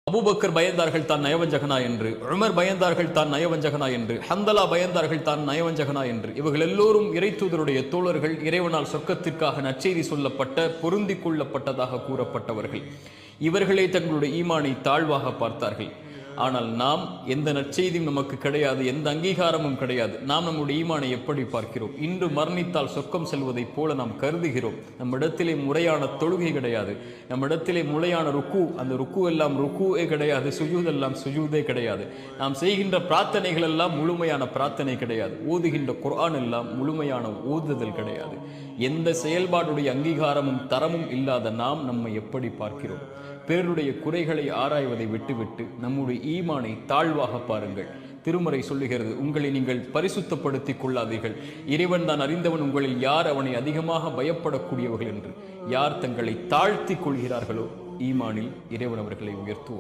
Abu Bakr பயந்தார்கள் தான் நயவஞ்சகனா என்று, உமர் பயந்தார்கள் தான் நயவஞ்சகனா என்று, ஹந்தலா பயந்தார்கள் தான் நயவஞ்சகனா என்று. இவர்கள் எல்லோரும் இறை தூதருடைய தோழர்கள், இறைவனால் சொர்க்கத்திற்காக நற்செய்தி சொல்லப்பட்ட பொருந்திக் கொள்ளப்பட்டதாக கூறப்பட்டவர்கள். இவர்களே தங்களுடைய ஈமானை தாழ்வாக பார்த்தார்கள். ஆனால் நாம் எந்த நற்செய்தியும் நமக்கு கிடையாது, எந்த அங்கீகாரமும் கிடையாது. நாம் நம்முடைய ஈமானை எப்படி பார்க்கிறோம்? இன்று மரணித்தால் சொர்க்கம் செல்வதைப் போல நாம் கருதுகிறோம். நம்மிடத்திலே முறையான தொழுகை கிடையாது, நம்மிடத்திலே முறையான ருக்கு, அந்த ருக்கு எல்லாம் ருக்குவே கிடையாது, சுஜூத் எல்லாம் சுஜூதே கிடையாது. நாம் செய்கின்ற பிரார்த்தனைகள் எல்லாம் முழுமையான பிரார்த்தனை கிடையாது, ஓதுகின்ற குர்ஆன் எல்லாம் முழுமையான ஓதுதல் கிடையாது. எந்த செயல்பாடுடைய அங்கீகாரமும் தரமும் இல்லாத நாம் நம்மை எப்படி பார்க்கிறோம்? பிறருடைய குறைகளை ஆராய்வதை விட்டுவிட்டு நம்முடைய ஈமானை தாழ்வாக பாருங்கள். திருமறை சொல்லுகிறது, உங்களை நீங்கள் பரிசுத்தப்படுத்திக் கொள்ளாதீர்கள், இறைவன் தான் அறிந்தவன், உங்களில் யார் அவனை அதிகமாக பயப்படக்கூடியவர்கள் என்று. யார் தங்களை தாழ்த்தி கொள்கிறார்களோ ஈமானில் இறைவன் அவர்களை உயர்த்துவார்.